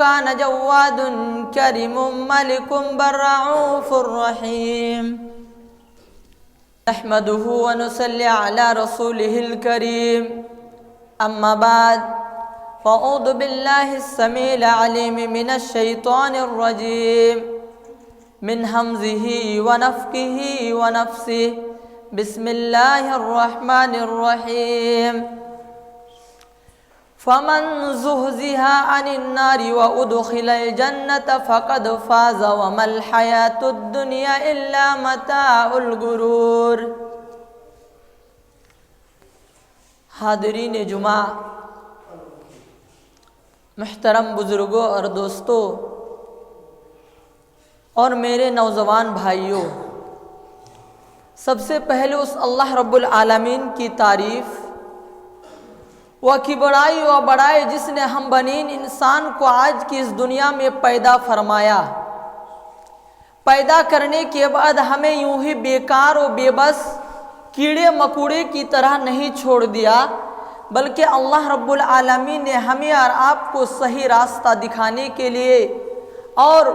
كان جواد كريم ملك بر رؤوف رحيم نحمده ونصلي على رسوله الكريم أما بعد فأعوذ بالله السميع العليم من الشيطان الرجيم من همزه ونفخه ونفثه بسم الله الرحمن الرحيم فمن زحزح عن النار وأدخل الجنة فقد فاز وما الحياة الدنيا إلا متاع الغرور۔ حاضرین جمعہ، محترم بزرگوں اور دوستوں اور میرے نوجوان بھائیوں، سب سے پہلے اس اللہ رب العالمین کی تعریف وہ کی بڑائی و بڑائی جس نے ہم بنین انسان کو آج کی اس دنیا میں پیدا فرمایا۔ پیدا کرنے کے بعد ہمیں یوں ہی بیکار و بے بس کیڑے مکوڑے کی طرح نہیں چھوڑ دیا، بلکہ اللہ رب العالمین نے ہمیں اور آپ کو صحیح راستہ دکھانے کے لیے اور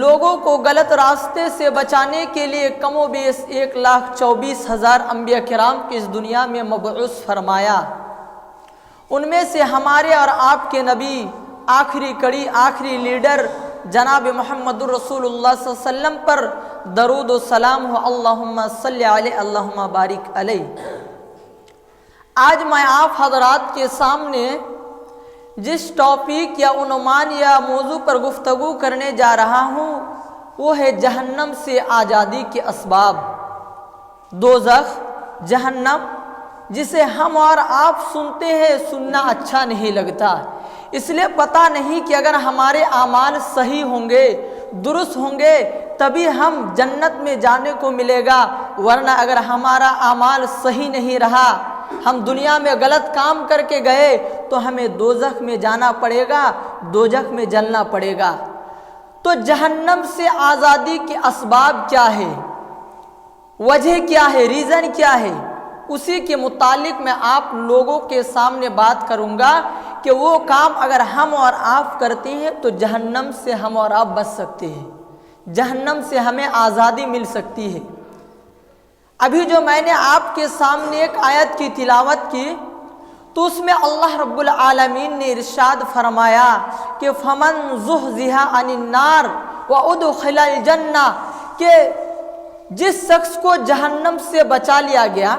لوگوں کو غلط راستے سے بچانے کے لیے کم و بیش 1,24,000 انبیاء کرام کی اس دنیا میں مبعوث فرمایا۔ ان میں سے ہمارے اور آپ کے نبی، آخری کڑی، آخری لیڈر جناب محمد رسول اللہ صلی اللہ علیہ وسلم پر درود و سلام ہو، اللہم صلی علیہ اللہم بارک علیہ۔ آج میں آپ حضرات کے سامنے جس ٹاپک یا عنوان یا موضوع پر گفتگو کرنے جا رہا ہوں وہ ہے جہنم سے آزادی کے اسباب۔ دوزخ، جہنم، جسے ہم اور آپ سنتے ہیں، سننا اچھا نہیں لگتا، اس لیے پتہ نہیں کہ اگر ہمارے اعمال صحیح ہوں گے، درست ہوں گے، تبھی ہم جنت میں جانے کو ملے گا، ورنہ اگر ہمارا اعمال صحیح نہیں رہا، ہم دنیا میں غلط کام کر کے گئے تو ہمیں دوزخ میں جانا پڑے گا، دوزخ میں جلنا پڑے گا۔ تو جہنم سے آزادی کے اسباب کیا ہے، وجہ کیا ہے، ریزن کیا ہے، اسی کے متعلق میں آپ لوگوں کے سامنے بات کروں گا کہ وہ کام اگر ہم اور آپ کرتے ہیں تو جہنم سے ہم اور آپ بچ سکتے ہیں، جہنم سے ہمیں آزادی مل سکتی ہے۔ ابھی جو میں نے آپ کے سامنے ایک آیت کی تلاوت کی تو اس میں اللہ رب العالمین نے ارشاد فرمایا کہ فمن زحزح عن النار وادخل الجنہ، کہ جس شخص کو جہنم سے بچا لیا گیا،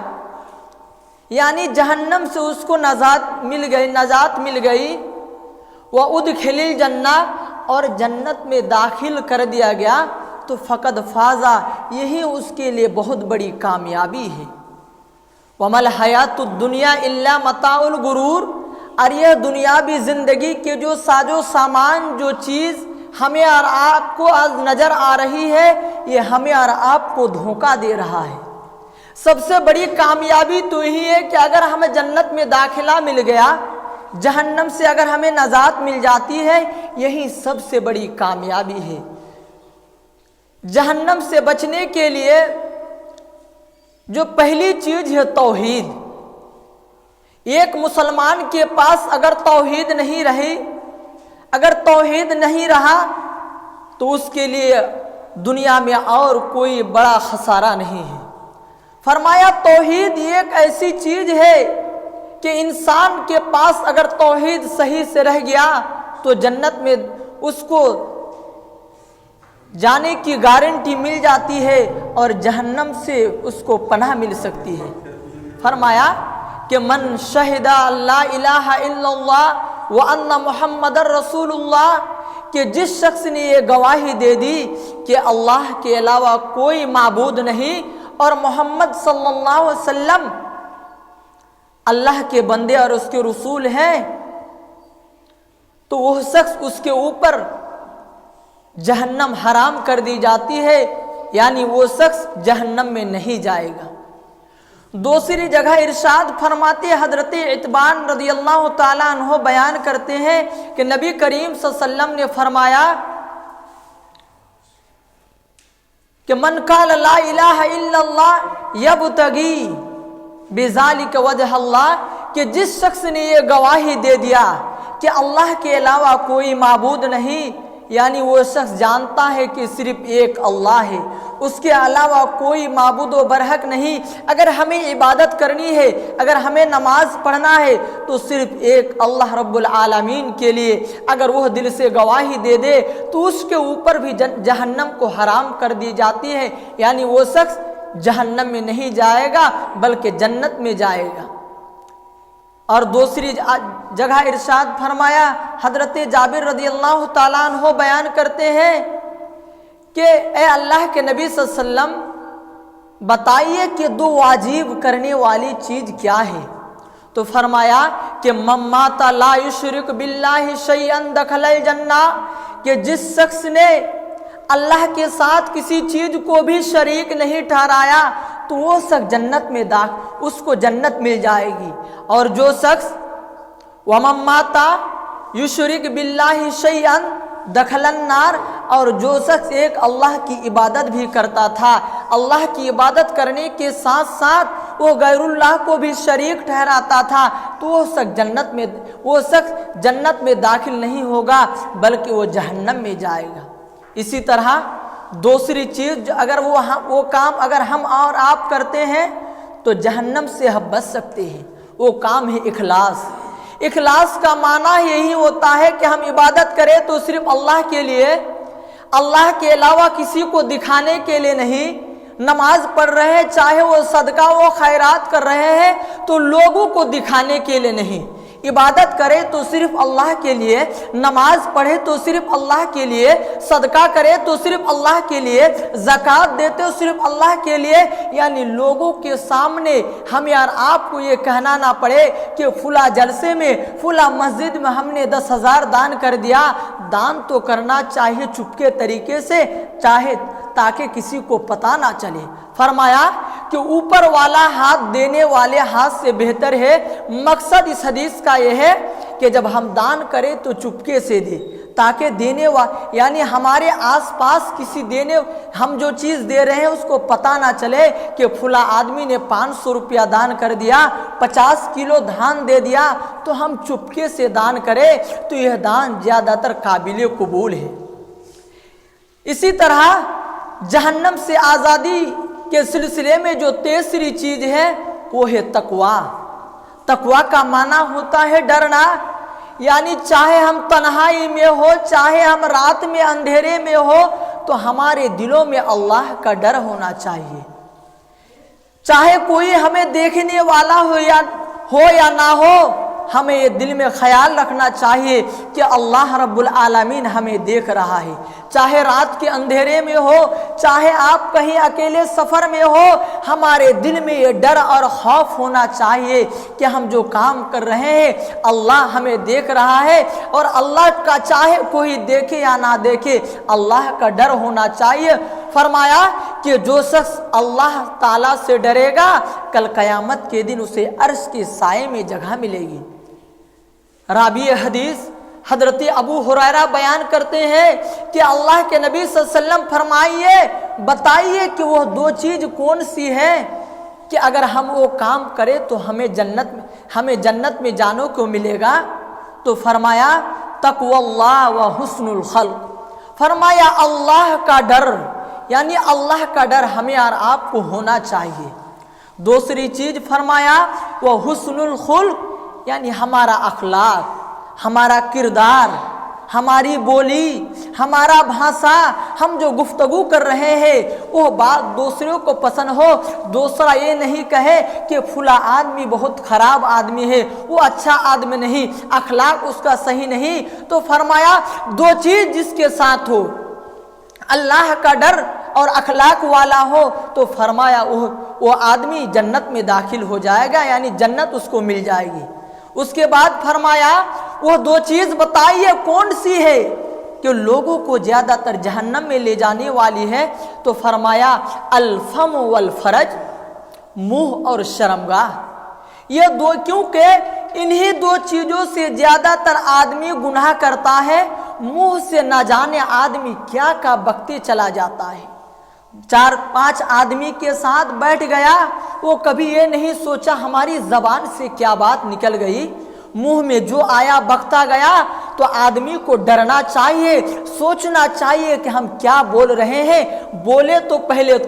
یعنی جہنم سے اس کو نجات مل گئی، وادخل الجنہ، اور جنت میں داخل کر دیا گیا، تو فقد فازا، یہی اس کے لیے بہت بڑی کامیابی ہے۔ وما الحیات الدنیا الا متاع الغرور، اور یہ دنیاوی زندگی کے جو ساز و سامان، جو چیز ہمیں اور آپ کو آج نظر آ رہی ہے، یہ ہمیں اور آپ کو دھوکہ دے رہا ہے۔ سب سے بڑی کامیابی تو یہی ہے کہ اگر ہمیں جنت میں داخلہ مل گیا، جہنم سے اگر ہمیں نجات مل جاتی ہے، یہی سب سے بڑی کامیابی ہے۔ جہنم سے بچنے کے لیے جو پہلی چیز ہے توحید۔ ایک مسلمان کے پاس اگر توحید نہیں رہی، اگر توحید نہیں رہا تو اس کے لیے دنیا میں اور کوئی بڑا خسارہ نہیں ہے۔ فرمایا توحید ایک ایسی چیز ہے کہ انسان کے پاس اگر توحید صحیح سے رہ گیا تو جنت میں اس کو جانے کی گارنٹی مل جاتی ہے اور جہنم سے اس کو پناہ مل سکتی ہے۔ فرمایا کہ من شہد لا الہ الا اللہ وان محمد رسول اللہ، کہ جس شخص نے یہ گواہی دے دی کہ اللہ کے علاوہ کوئی معبود نہیں اور محمد صلی اللہ علیہ وسلم اللہ کے بندے اور اس کے رسول ہیں، تو وہ شخص، اس کے اوپر جہنم حرام کر دی جاتی ہے، یعنی وہ شخص جہنم میں نہیں جائے گا۔ دوسری جگہ ارشاد فرماتے حضرت عتبان رضی اللہ تعالیٰ عنہ بیان کرتے ہیں کہ نبی کریم صلی اللہ علیہ وسلم نے فرمایا کہ من قال لا الہ الا اللہ یبتغی بذالک وجہ اللہ، کہ جس شخص نے یہ گواہی دے دیا کہ اللہ کے علاوہ کوئی معبود نہیں، یعنی وہ شخص جانتا ہے کہ صرف ایک اللہ ہے، اس کے علاوہ کوئی معبود و برحق نہیں۔ اگر ہمیں عبادت کرنی ہے، اگر ہمیں نماز پڑھنا ہے تو صرف ایک اللہ رب العالمین کے لیے۔ اگر وہ دل سے گواہی دے دے تو اس کے اوپر بھی جہنم کو حرام کر دی جاتی ہے، یعنی وہ شخص جہنم میں نہیں جائے گا بلکہ جنت میں جائے گا۔ اور دوسری جگہ ارشاد فرمایا، حضرت جابر رضی اللہ تعالیٰ عنہ بیان کرتے ہیں کہ اے اللہ کے نبی صلی اللہ علیہ وسلم بتائیے کہ دو واجب کرنے والی چیز کیا ہے؟ تو فرمایا کہ من مات لا یشرک باللہ شیئا دخل الجنہ، کہ جس شخص نے اللہ کے ساتھ کسی چیز کو بھی شریک نہیں ٹھہرایا تو وہ شخص جنت میں اس کو جنت مل جائے گی۔ اور جو شخص ومن مات یشرک باللہ شیئا دخل النار، اور جو شخص ایک اللہ کی عبادت بھی کرتا تھا، اللہ کی عبادت کرنے کے ساتھ ساتھ وہ غیر اللہ کو بھی شریک ٹھہراتا تھا، تو وہ شخص جنت میں داخل نہیں ہوگا بلکہ وہ جہنم میں جائے گا۔ اسی طرح دوسری چیز اگر وہ کام اگر ہم اور آپ کرتے ہیں تو جہنم سے ہم بچ سکتے ہیں، وہ کام ہے اخلاص۔ اخلاص کا معنی یہی ہوتا ہے کہ ہم عبادت کریں تو صرف اللہ کے لیے، اللہ کے علاوہ کسی کو دکھانے کے لیے نہیں۔ نماز پڑھ رہے ہیں، چاہے وہ صدقہ و خیرات کر رہے ہیں تو لوگوں کو دکھانے کے لیے نہیں۔ عبادت کرے تو صرف اللہ کے لیے، نماز پڑھے تو صرف اللہ کے لیے، صدقہ کرے تو صرف اللہ کے لیے، زکوٰۃ دیتے تو صرف اللہ کے لیے، یعنی لوگوں کے سامنے ہمیں اور آپ کو یہ کہنا نہ پڑے کہ فلاں جلسے میں، فلاں مسجد میں ہم نے 10,000 دان کر دیا۔ دان تو کرنا چاہیے چپکے طریقے سے، چاہے تاکہ کسی کو پتہ نہ چلے۔ فرمایا کہ اوپر والا ہاتھ دینے والے ہاتھ سے بہتر ہے۔ مقصد اس حدیث کا یہ ہے کہ جب ہم دان کریں تو چپکے سے دیں، تاکہ یعنی ہمارے آس پاس ہم جو چیز دے رہے ہیں اس کو پتہ نہ چلے کہ فلاں آدمی نے 500 روپیہ دان کر دیا، 50 کلو دھان دے دیا، تو ہم چپکے سے دان کریں تو یہ دان زیادہ تر قابل قبول ہے۔ اسی طرح جہنم سے آزادی کے سلسلے میں جو تیسری چیز ہے وہ ہے تقویٰ۔ تقویٰ کا معنی ہوتا ہے ڈرنا، یعنی چاہے ہم تنہائی میں ہو، چاہے ہم رات میں اندھیرے میں ہو، تو ہمارے دلوں میں اللہ کا ڈر ہونا چاہیے۔ چاہے کوئی ہمیں دیکھنے والا ہو یا نہ ہو، ہمیں یہ دل میں خیال رکھنا چاہیے کہ اللہ رب العالمین ہمیں دیکھ رہا ہے۔ چاہے رات کے اندھیرے میں ہو، چاہے آپ کہیں اکیلے سفر میں ہو، ہمارے دل میں یہ ڈر اور خوف ہونا چاہیے کہ ہم جو کام کر رہے ہیں اللہ ہمیں دیکھ رہا ہے، اور اللہ کا چاہے کوئی دیکھے یا نہ دیکھے اللہ کا ڈر ہونا چاہیے۔ فرمایا کہ جو شخص اللہ تعالیٰ سے ڈرے گا کل قیامت کے دن اسے عرش کے سائے میں جگہ ملے گی۔ راوی حدیث حضرت ابو ہریرہ بیان کرتے ہیں کہ اللہ کے نبی صلی اللہ علیہ وسلم فرمائیے، بتائیے کہ وہ دو چیز کون سی ہے کہ اگر ہم وہ کام کریں تو ہمیں جنت میں جانوں کو ملے گا؟ تو فرمایا تقوی اللہ و حسن الخلق۔ فرمایا اللہ کا ڈر، یعنی اللہ کا ڈر ہمیں اور آپ کو ہونا چاہیے۔ دوسری چیز فرمایا وہ حسن الخلق، یعنی ہمارا اخلاق، ہمارا کردار، ہماری بولی، ہمارا بھاشا، ہم جو گفتگو کر رہے ہیں وہ بات دوسروں کو پسند ہو، دوسرا یہ نہیں کہے کہ فلاں آدمی بہت خراب آدمی ہے، وہ اچھا آدمی نہیں، اخلاق اس کا صحیح نہیں۔ تو فرمایا دو چیز جس کے ساتھ ہو، اللہ کا ڈر اور اخلاق والا ہو، تو فرمایا وہ آدمی جنت میں داخل ہو جائے گا، یعنی جنت اس کو مل جائے گی۔ اس کے بعد فرمایا وہ دو چیز بتائیے کون سی ہے کہ لوگوں کو زیادہ تر جہنم میں لے جانے والی ہے؟ تو فرمایا الفم والفرج، منہ اور شرمگاہ۔ یہ دو، کیونکہ انہی دو چیزوں سے زیادہ تر آدمی گناہ کرتا ہے۔ منہ سے نہ جانے آدمی کیا کا بکتے چلا جاتا ہے۔ 4-5 آدمی کے ساتھ بیٹھ گیا، وہ کبھی یہ نہیں سوچا ہماری زبان سے کیا بات نکل گئی، منہ میں جو آیا بکتا گیا، تو آدمی کو ڈرنا چاہیے، سوچنا چاہیے کہ ہم کیا بول رہے ہیں۔ بولے تو پہلے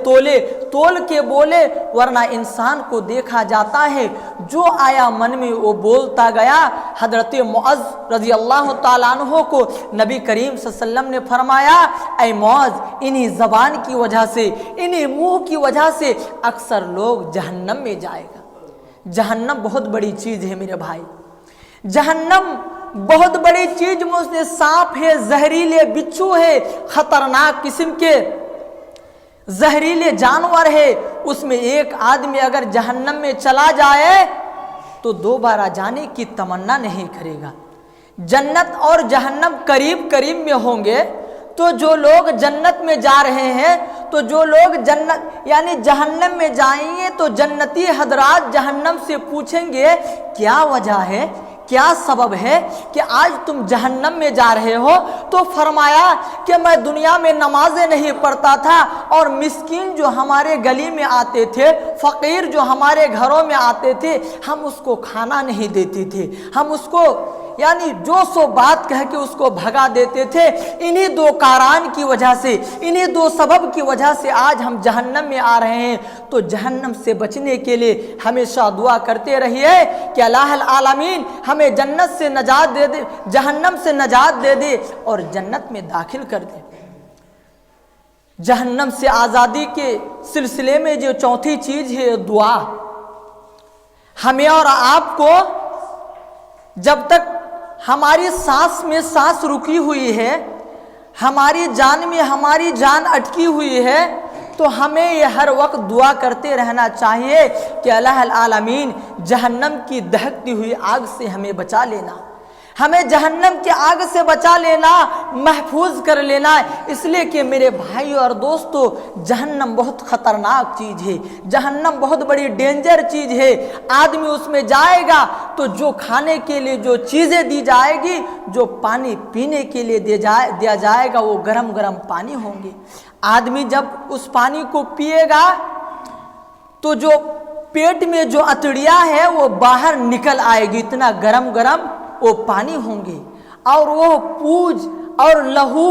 تول کے بولے، ورنہ انسان کو دیکھا جاتا ہے جو آیا من میں وہ بولتا گیا۔ حضرت معاذ رضی اللہ تعالیٰ عنہ کو نبی کریم صلی اللہ علیہ وسلم نے فرمایا، اے معاذ، انہی زبان کی وجہ سے، انہی منہ کی وجہ سے اکثر لوگ جہنم میں جائے گا۔ جہنم بہت بڑی چیز ہے میرے بھائی، جہنم بہت بڑی چیز، اس میں سانپ ہے، زہریلے بچھو ہے، خطرناک قسم کے زہریلے جانور ہے۔ اس میں ایک آدمی اگر جہنم میں چلا جائے تو دوبارہ جانے کی تمنا نہیں کرے گا۔ جنت اور جہنم قریب قریب میں ہوں گے، تو جو لوگ جنت میں جا رہے ہیں، تو جو لوگ جنت یعنی جہنم میں جائیں گے، تو جنتی حضرات جہنم سے پوچھیں گے کیا وجہ ہے، کیا سبب ہے کہ آج تم جہنم میں جا رہے ہو؟ تو فرمایا کہ میں دنیا میں نمازیں نہیں پڑھتا تھا، اور مسکین جو ہمارے گلی میں آتے تھے، فقیر جو ہمارے گھروں میں آتے تھے، ہم اس کو کھانا نہیں دیتے تھے، ہم اس کو یعنی جو سو بات کہہ کے اس کو بھگا دیتے تھے۔ انہی دو کاران کی وجہ سے، انہی دو سبب کی وجہ سے آج ہم جہنم میں آ رہے ہیں۔ تو جہنم سے بچنے کے لیے ہمیشہ دعا کرتے رہیے کہ الہ العالمین ہمیں جنت سے نجات دے دے، جہنم سے نجات دے دے اور جنت میں داخل کر دے۔ جہنم سے آزادی کے سلسلے میں جو چوتھی چیز ہے دعا۔ ہمیں اور آپ کو جب تک ہماری سانس میں سانس رکی ہوئی ہے، ہماری جان میں ہماری جان اٹکی ہوئی ہے، تو ہمیں یہ ہر وقت دعا کرتے رہنا چاہیے کہ الہ العالمین جہنم کی دہکتی ہوئی آگ سے ہمیں بچا لینا، ہمیں جہنم کی آگ سے بچا لینا، محفوظ کر لینا۔ اس لیے کہ میرے بھائیو اور دوستو، جہنم بہت خطرناک چیز ہے، جہنم بہت بڑی ڈینجر چیز ہے۔ آدمی اس میں جائے گا تو جو کھانے کے لیے جو چیزیں دی جائے گی، جو پانی پینے کے لیے دیا جائے گا، وہ گرم گرم پانی ہوں گے۔ آدمی جب اس پانی کو پیے گا تو جو پیٹ میں جو اتڑیا ہے وہ باہر نکل آئے گی، اتنا گرم گرم وہ پانی ہوں گے، اور وہ پوج اور لہو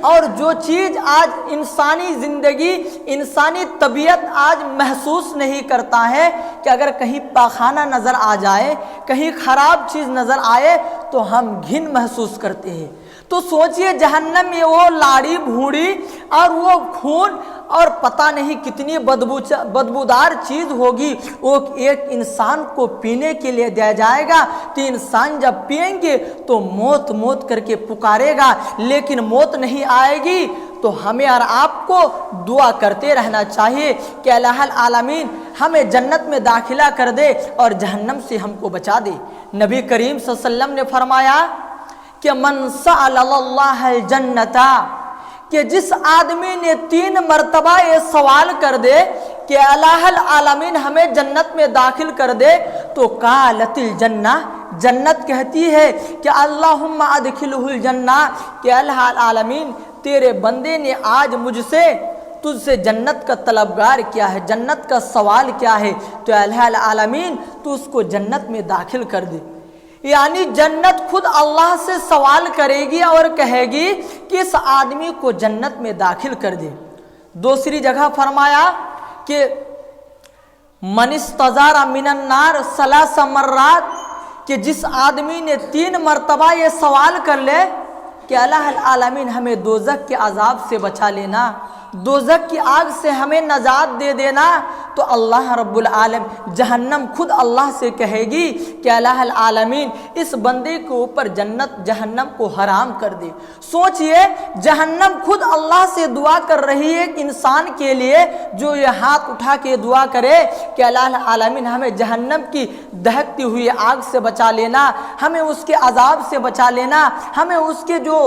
اور جو چیز آج انسانی زندگی، انسانی طبیعت آج محسوس نہیں کرتا ہے کہ اگر کہیں پاخانہ نظر آ جائے، کہیں خراب چیز نظر آئے تو ہم گھن محسوس کرتے ہیں۔ تو سوچئے جہنم میں وہ لاڑی بھوڑی اور وہ خون اور پتہ نہیں کتنی بدبودار چیز ہوگی، وہ ایک انسان کو پینے کے لیے دیا جائے گا، تو انسان جب پئیں گے تو موت موت کر کے پکارے گا، لیکن موت نہیں آئے گی۔ تو ہمیں اور آپ کو دعا کرتے رہنا چاہیے کہ الہ العالمین ہمیں جنت میں داخلہ کر دے اور جہنم سے ہم کو بچا دے۔ نبی کریم صلی اللہ علیہ وسلم نے فرمایا کہ من سأل اللہ الجنت، کہ جس آدمی نے 3 مرتبہ یہ سوال کر دے کہ الہ العالمین ہمیں جنت میں داخل کر دے، تو قالت الجنہ، جنت کہتی ہے کہ اللہم ادخلہ الجنہ، کہ الہ العالمین تیرے بندے نے آج مجھ سے تجھ سے جنت کا طلبگار کیا ہے، جنت کا سوال کیا ہے، تو الہ العالمین تو اس کو جنت میں داخل کر دے۔ یعنی جنت خود اللہ سے سوال کرے گی اور کہے گی کہ اس آدمی کو جنت میں داخل کر دے۔ دوسری جگہ فرمایا کہ من استجار من النار 3 مرات، کہ جس آدمی نے 3 مرتبہ یہ سوال کر لے کہ الہ العالمین ہمیں دوزخ کے عذاب سے بچا لینا، دوزخ کی آگ سے ہمیں نجات دے دینا، تو اللہ رب العالمین جہنم خود اللہ سے کہے گی کہ الہ العالمین اس بندے کے اوپر جنت جہنم کو حرام کر دے۔ سوچئے جہنم خود اللہ سے دعا کر رہی ہے انسان کے لیے، جو یہ ہاتھ اٹھا کے دعا کرے کہ الہ العالمین ہمیں جہنم کی دہکتی ہوئی آگ سے بچا لینا، ہمیں اس کے عذاب سے بچا لینا، ہمیں اس کے جو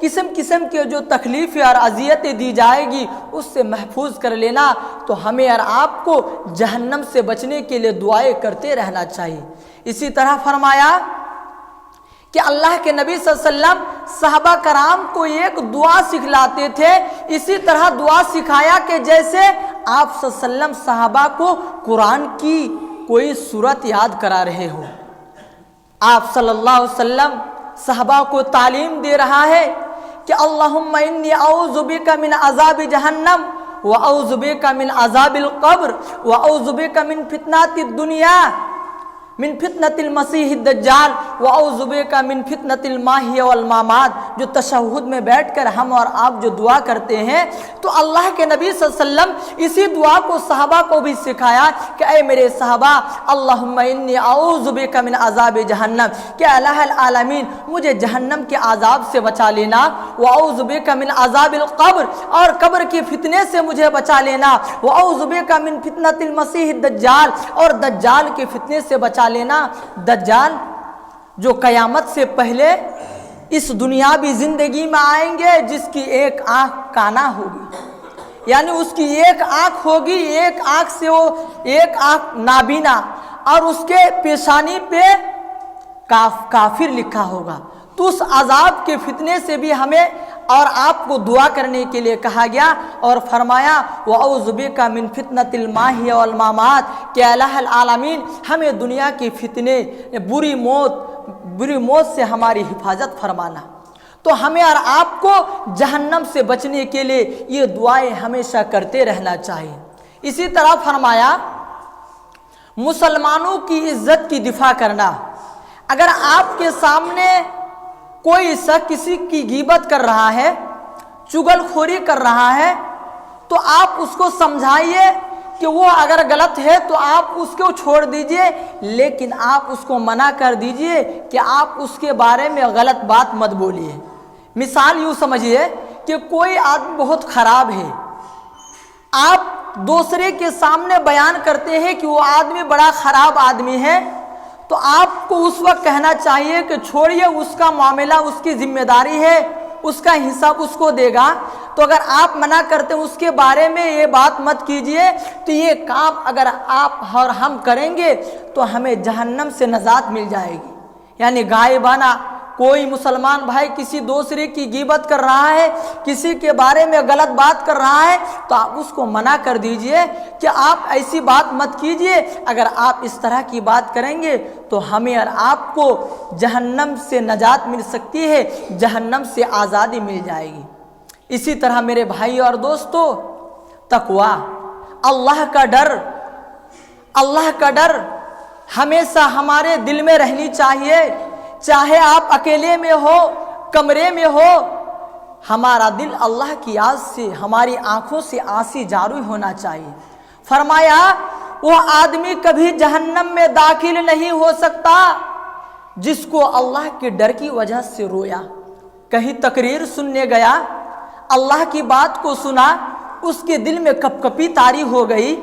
قسم کے جو تکلیفیں اور اذیتیں دی جائے گی اس سے محفوظ کر لینا۔ تو ہمیں اور آپ کو جہنم سے بچنے کے لیے دعائیں کرتے رہنا چاہیے۔ اسی طرح فرمایا کہ اللہ کے نبی صلی اللہ علیہ وسلم صحابہ کرام کو ایک دعا سکھلاتے تھے، اسی طرح دعا سکھایا کہ جیسے آپ صلی اللہ علیہ وسلم صحابہ کو قرآن کی کوئی سورت یاد کرا رہے ہو۔ آپ صلی اللہ علیہ وسلم صحابہ کو تعلیم دے رہا ہے کہ اللہم انی اعوذ بک من عذاب جہنم واعوذ بک من عذاب القبر واعوذ بک من فتنۃ الدنیا من فتنۃ المسیح الدجال واعوذ بک من فتنۃ المحیا والممات۔ جو تشہد میں بیٹھ کر ہم اور آپ جو دعا کرتے ہیں تو اللہ کے نبی صلی اللہ علیہ وسلم اسی دعا کو صحابہ کو بھی سکھایا کہ اے میرے صحابہ اللہم انی اعوذ بک من عذاب جہنم، کہ الہ العالمین مجھے جہنم کے عذاب سے بچا لینا، واعوذ بک من عذاب القبر، اور قبر کے فتنے سے مجھے بچا لینا، واعوذ بک من فتنۃ المسیح الدجال، اور دجال کے فتنے سے بچا لینا۔ دجال جو قیامت سے پہلے اس دنیاوی زندگی میں آئیں گے، جس کی ایک آنکھ کانا ہوگی، یعنی اس کی ایک آنکھ ہوگی، ایک آنکھ سے وہ ایک آنکھ نابینا، اور اس کے پیشانی پہ کافر لکھا ہوگا۔ تو اس عذاب کے فتنے سے بھی ہمیں اور آپ کو دعا کرنے کے لیے کہا گیا، اور فرمایا وَأَعُوذُ بِكَ مِن فِتْنَةِ الْمَحْيَا وَالْمَمَاتِ، کہ الہ العالمین ہمیں دنیا کے فتنے، بری موت سے ہماری حفاظت فرمانا۔ تو ہمیں اور آپ کو جہنم سے بچنے کے لیے یہ دعائیں ہمیشہ کرتے رہنا چاہیے۔ اسی طرح فرمایا مسلمانوں کی عزت کی دفاع کرنا۔ اگر آپ کے سامنے کوئی شخص کسی کی غیبت کر رہا ہے، چغل خوری کر رہا ہے، تو آپ اس کو سمجھائیے کہ وہ اگر غلط ہے تو آپ اس کو چھوڑ دیجئے، لیکن آپ اس کو منع کر دیجئے کہ آپ اس کے بارے میں غلط بات مت بولیے۔ مثال یوں سمجھیے کہ کوئی آدمی بہت خراب ہے، آپ دوسرے کے سامنے بیان کرتے ہیں کہ وہ آدمی بڑا خراب آدمی ہے، تو آپ کو اس وقت کہنا چاہیے کہ چھوڑیے، اس کا معاملہ اس کی ذمہ داری ہے، اس کا حساب اس کو دے گا۔ تو اگر آپ منع کرتے ہیں اس کے بارے میں یہ بات مت کیجئے، تو یہ کام اگر آپ اور ہم کریں گے تو ہمیں جہنم سے نجات مل جائے گی۔ یعنی غائبانہ کوئی مسلمان بھائی کسی دوسرے کی غیبت کر رہا ہے، کسی کے بارے میں غلط بات کر رہا ہے، تو آپ اس کو منع کر دیجئے کہ آپ ایسی بات مت کیجئے۔ اگر آپ اس طرح کی بات کریں گے تو ہمیں اور آپ کو جہنم سے نجات مل سکتی ہے، جہنم سے آزادی مل جائے گی۔ اسی طرح میرے بھائی اور دوستو، تقوی، اللہ کا ڈر ہمیشہ ہمارے دل میں رہنی چاہیے۔ چاہے آپ اکیلے میں ہو، کمرے میں ہو، ہمارا دل اللہ کی یاد سے، ہماری آنکھوں سے آنسو جاری ہونا چاہیے۔ فرمایا وہ آدمی کبھی جہنم میں داخل نہیں ہو سکتا جس کو اللہ کے ڈر کی وجہ سے رویا۔ کہیں تقریر سننے گیا، اللہ کی بات کو سنا، اس کے دل میں کپ کپی طاری ہو گئی،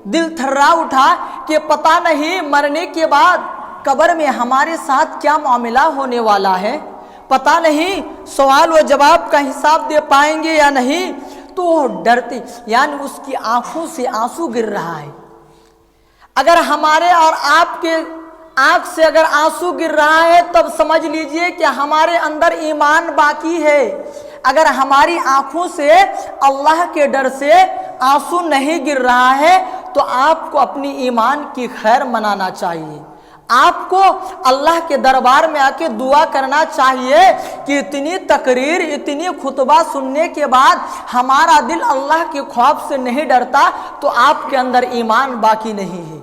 دل تھرا اٹھا کہ پتہ نہیں مرنے کے بعد قبر میں ہمارے ساتھ کیا معاملہ ہونے والا ہے، پتہ نہیں سوال و جواب کا حساب دے پائیں گے یا نہیں۔ تو وہ ڈرتے، یعنی اس کی آنکھوں سے آنسو گر رہا ہے۔ اگر ہمارے اور آپ کے آنکھ سے اگر آنسو گر رہا ہے، تب سمجھ لیجئے کہ ہمارے اندر ایمان باقی ہے۔ اگر ہماری آنکھوں سے اللہ کے ڈر سے آنسو نہیں گر رہا ہے تو آپ کو اپنی ایمان کی خیر منانا چاہیے۔ آپ کو اللہ کے دربار میں آ کے دعا کرنا چاہیے کہ اتنی تقریر، اتنی خطبہ سننے کے بعد ہمارا دل اللہ کے خوف سے نہیں ڈرتا، تو آپ کے اندر ایمان باقی نہیں ہے۔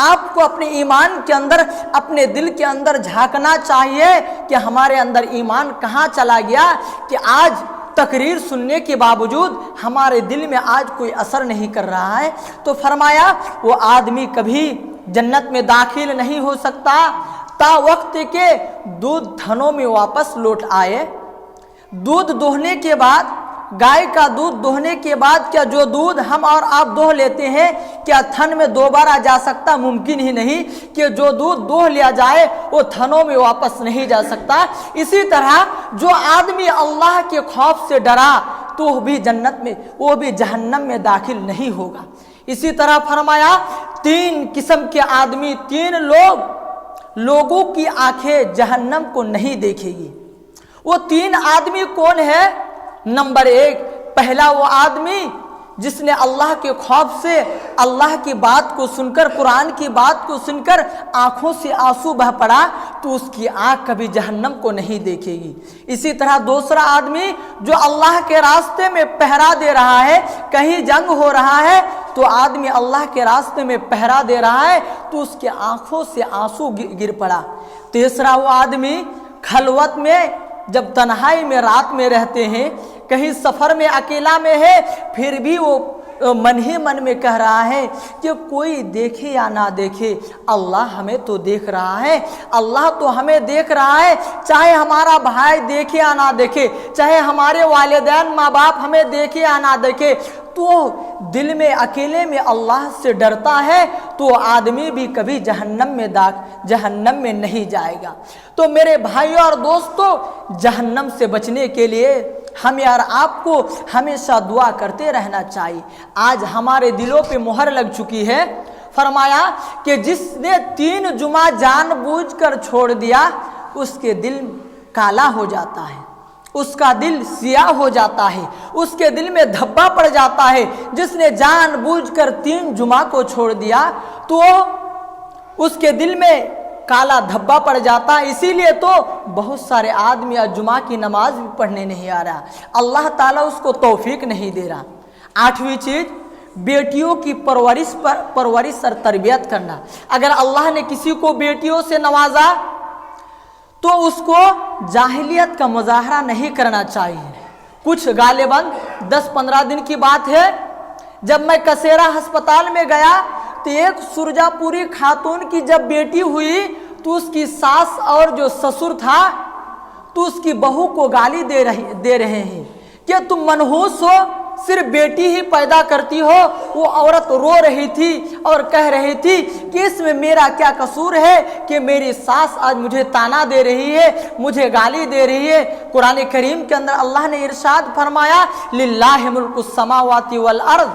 آپ کو اپنے ایمان کے اندر، اپنے دل کے اندر جھانکنا چاہیے کہ ہمارے اندر ایمان کہاں چلا گیا کہ آج تقریر سننے کے باوجود ہمارے دل میں آج کوئی اثر نہیں کر رہا ہے۔ تو فرمایا وہ آدمی کبھی جنت میں داخل نہیں ہو سکتا تا وقت کے دودھ تھنوں میں واپس لوٹ آئے۔ دودھ دوہنے کے بعد، گائے کا دودھ دوہنے کے بعد کیا جو دودھ ہم اور آپ دوہ لیتے ہیں کیا تھن میں دوبارہ جا سکتا؟ ممکن ہی نہیں کہ جو دودھ دوہ لیا جائے وہ تھنوں میں واپس نہیں جا سکتا۔ اسی طرح جو آدمی اللہ کے خوف سے ڈرا تو وہ بھی جنت میں، وہ بھی جہنم میں داخل نہیں ہوگا۔ اسی طرح فرمایا 3 قسم کے آدمی، 3 لوگوں کی آنکھیں جہنم کو نہیں دیکھے گی۔ وہ 3 آدمی کون ہے؟ نمبر 1، پہلا وہ آدمی جس نے اللہ کے خوف سے اللہ کی بات کو سن کر، قرآن کی بات کو سن کر آنکھوں سے آنسو بہ پڑا تو اس کی آنکھ کبھی جہنم کو نہیں دیکھے گی۔ اسی طرح دوسرا آدمی جو اللہ کے راستے میں پہرا دے رہا ہے، کہیں جنگ ہو رہا ہے تو آدمی اللہ کے راستے میں پہرا دے رہا ہے تو اس کے آنکھوں سے آنسو گر پڑا۔ تیسرا وہ آدمی خلوت میں جب تنہائی میں رات میں رہتے ہیں، کہیں سفر میں اکیلا میں ہے، پھر بھی وہ من ہی من میں کہہ رہا ہے کہ کوئی دیکھے یا نہ دیکھے، اللہ ہمیں تو دیکھ رہا ہے، اللہ تو ہمیں دیکھ رہا ہے، چاہے ہمارا بھائی دیکھے یا نہ دیکھے، چاہے ہمارے والدین ماں باپ ہمیں دیکھے یا نہ دیکھے، تو دل میں اکیلے میں اللہ سے ڈرتا ہے تو آدمی بھی کبھی جہنم میں نہیں جائے گا۔ تو میرے بھائیوں اور دوستوں، جہنم سے بچنے کے لیے ہمیں اور آپ کو ہمیشہ دعا کرتے رہنا چاہیے۔ آج ہمارے دلوں پہ مہر لگ چکی ہے۔ فرمایا کہ جس نے 3 جمعہ جان بوجھ کر چھوڑ دیا اس کے دل کالا ہو جاتا ہے، اس کا دل سیاہ ہو جاتا ہے، اس کے دل میں دھبا پڑ جاتا ہے۔ جس نے جان بوجھ کر 3 جمعہ کو چھوڑ دیا تو اس کے دل میں کالا دھبا پڑ جاتا ہے۔ اسی لیے تو بہت سارے آدمی جمعہ کی نماز بھی پڑھنے نہیں آ رہا، اللہ تعالیٰ اس کو توفیق نہیں دے رہا۔ 8ویں چیز، بیٹیوں کی پرورش اور تربیت کرنا۔ اگر اللہ نے کسی کو بیٹیوں سے نوازا تو اس کو جاہلیت کا مظاہرہ نہیں کرنا چاہیے۔ کچھ غالباً 10-15 دن کی بات ہے، جب میں کسیرا ہسپتال میں گیا تو ایک سرجا پوری خاتون کی جب بیٹی ہوئی تو اس کی ساس اور جو سسر تھا تو اس کی بہو کو گالی دے رہے ہیں کہ تم منحوس ہو، صرف بیٹی ہی پیدا کرتی ہو۔ وہ عورت رو رہی تھی اور کہہ رہی تھی کہ اس میں میرا کیا قصور ہے کہ میری ساس آج مجھے تانا دے رہی ہے، مجھے گالی دے رہی ہے۔ قرآن کریم کے اندر اللہ نے ارشاد فرمایا للہ ملک السماوات والارض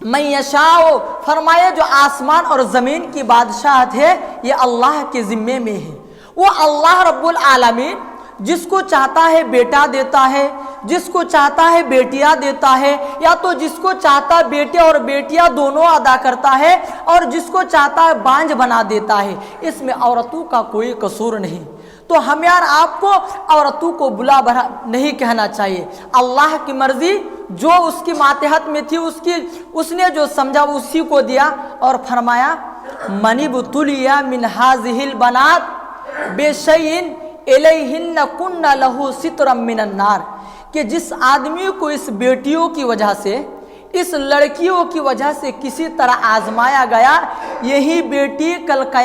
من یشاء، فرمایا جو آسمان اور زمین کی بادشاہت ہے یہ اللہ کے ذمے میں ہے۔ وہ اللہ رب العالمین جس کو چاہتا ہے بیٹا دیتا ہے، جس کو چاہتا ہے بیٹیاں دیتا ہے، یا تو جس کو چاہتا ہے بیٹے اور بیٹیاں دونوں ادا کرتا ہے، اور جس کو چاہتا ہے بانجھ بنا دیتا ہے۔ اس میں عورتوں کا کوئی قصور نہیں۔ تو ہمیں اور آپ کو عورتوں کو بلا بھلا نہیں کہنا چاہیے۔ اللہ کی مرضی جو اس کی ماتحت میں تھی اس نے جو سمجھا اسی کو دیا، اور فرمایا من ابتلی من هذه البنات بشیء الیہن کن لہ سترا من النار، کہ جس آدمی کو اس بیٹیوں کی وجہ سے، اس لڑکیوں کی وجہ سے کسی طرح آزمایا گیا، یہی بیٹی کل قیامت